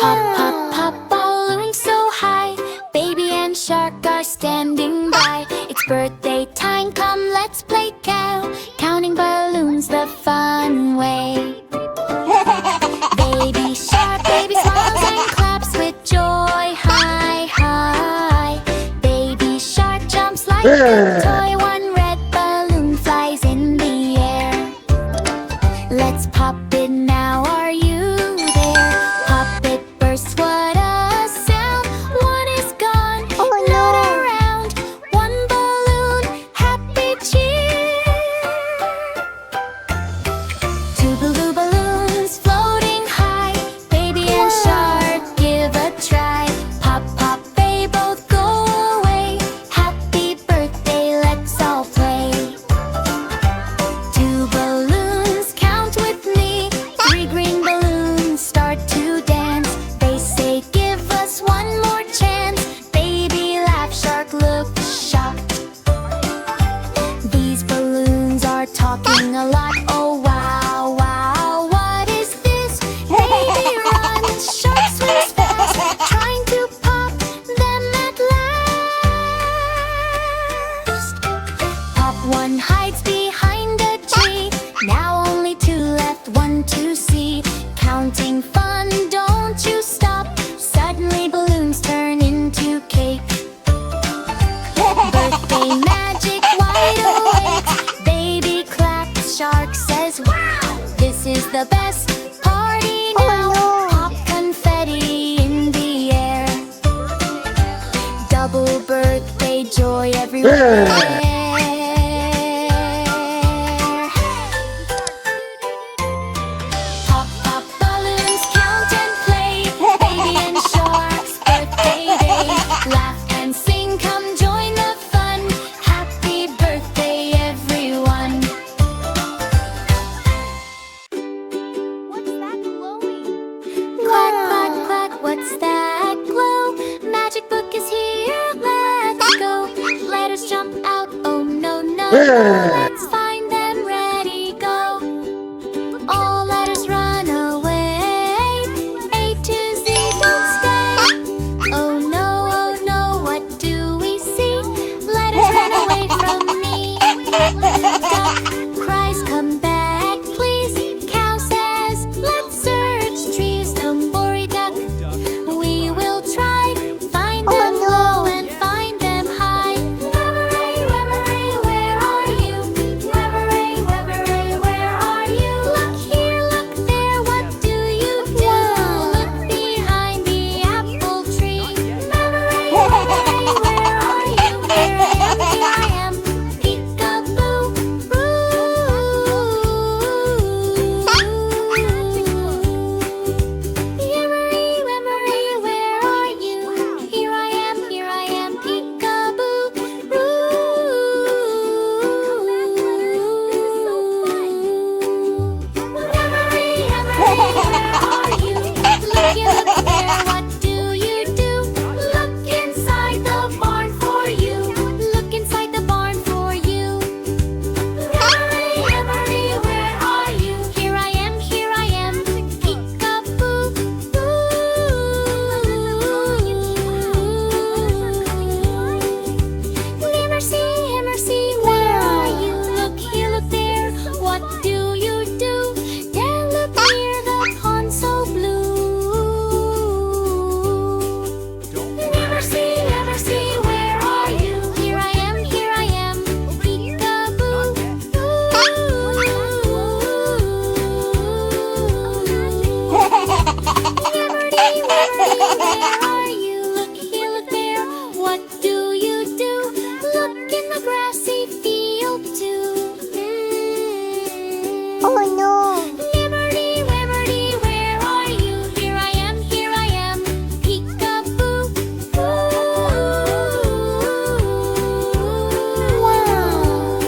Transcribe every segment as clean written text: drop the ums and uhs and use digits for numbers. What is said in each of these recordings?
Pop, pop, pop, balloons so high. Baby and shark are standing by. It's birthday time, come let's play counting balloons the fun way. Baby shark, baby smiles and claps with joy. High, high. Baby shark jumps like a toy. One red balloon flies in the air. Let's pop it now, are you there? Pop it burst, what a sound. One is gone, not around. One balloon, happy cheer. Two blue balloons floating high. Baby and shark give a try. Pop, pop, they both go away. Happy birthday, let's all play. Two balloons, count with me. Three green balloons start to dance. They say give us one more chance. Baby laugh, shark look shocked. These balloons are talking a lot. Oh wow, wow, what is this? Baby run, shark swims fast, trying to pop them at last. Pop one hides behind a tree. Now only two left, one to see. Counting fun, don't you stop. Suddenly balloons turn into cake. Birthday magic, wide awake. Baby claps, shark says wow. This is the best party now. Pop confetti in the air. Double birthday joy everywhere. Pop, pop, balloons, count and play. Baby and shark's birthday day. Laugh and sing, come join the fun. Happy birthday, everyone. What's that glowing? Quack, quack, quack, what's that glow? Magic book is here, let's go. Let us jump out, oh no, no, no. Let's find them, ready, go. All letters run away. A to Z, don't stay. Oh no, what do we see? Letters run away from me. Duck cries, come back, please. Cow says, let's search trees. Don't worry, duck, we will try. Find them low and find them high. Weaveray, weaveray, where are you? Weaveray, weaveray, where are you? Look here, look there, what do you do? Look behind the apple tree. Weaveray, weaveray, where are you? Here I am, peekaboo, Weaveray, weaveray, where are you? Here I am, peekaboo, Weaveray, weaveray, where are you? Look here, look there, what do you do? Look inside the barn for you. Look inside the barn for you. Weaveray, weaveray, where are you? Here I am, peekaboo. Nursery, where are you? Look here, look there, what do you do? There, look near the pond so blue. Nursery, where are you? Here I am, peekaboo. Weaveray, where are you? Look here, look there, what do you do? Look in the grassy field too. Oh no! Liberty, where are you? Here I am, peekaboo. Wow!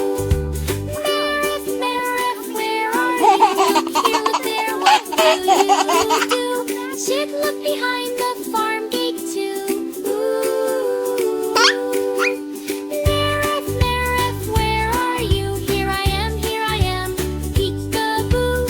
Merriff, where are you? Here, look there, what do you do? Chick, look behind the farm gate too. Merriff, where are you? Here I am, peekaboo.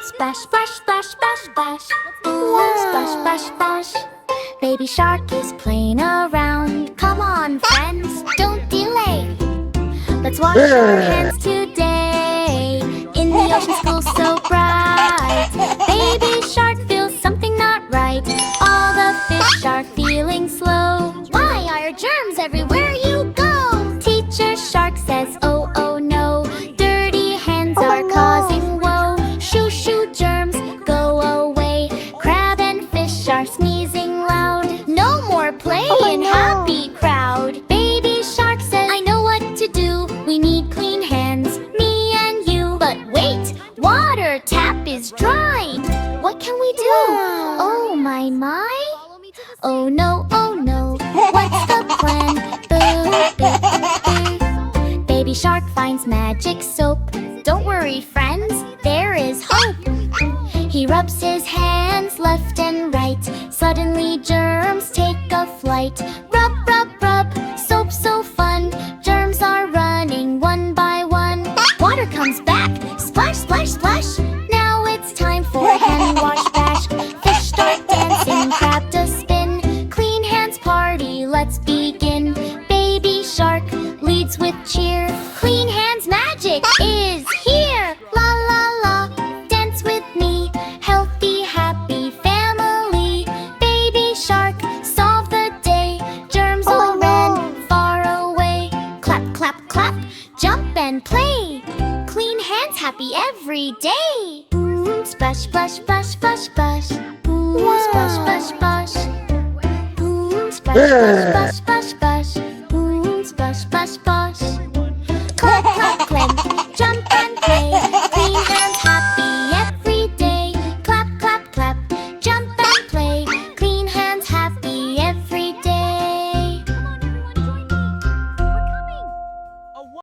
Splash, splash, splash, splash, splash. Ooh, splash, splash, splash. Baby shark is playing around. Come on, friends, don't delay. Let's wash our hands today. In the ocean, school so bright. Baby shark feels something not right. All the fish are feeling slow. Why are germs everywhere you go? Teacher shark says, oh, oh no. Dirty hands are causing woe. Shoo, shoo, germs, go away. Crab and fish are sneezing loud. No can we do? Oh my, my. Oh no, what's the plan? Boo, boo, boo. Baby shark finds magic soap. Don't worry, friends, there is hope. He rubs his hands left and right. Suddenly germs take a flight. Rub, rub, rub, soap so fun. Germs are running one by one. Water comes back, splash, splash, splash. Now it's time for hand wash bash. Fish start dancing, crab does spin. Clean hands party, let's begin. Baby shark leads with cheer. Clean hands magic is here. La la la, dance with me. Healthy, happy family. Baby shark, solve the day. Germs all ran far away. Clap, clap, clap, jump and play. Clean hands, happy every day. Splash, splash, splash, splash, splash. Splash, splash, splash. Splash, splash, splash, splash.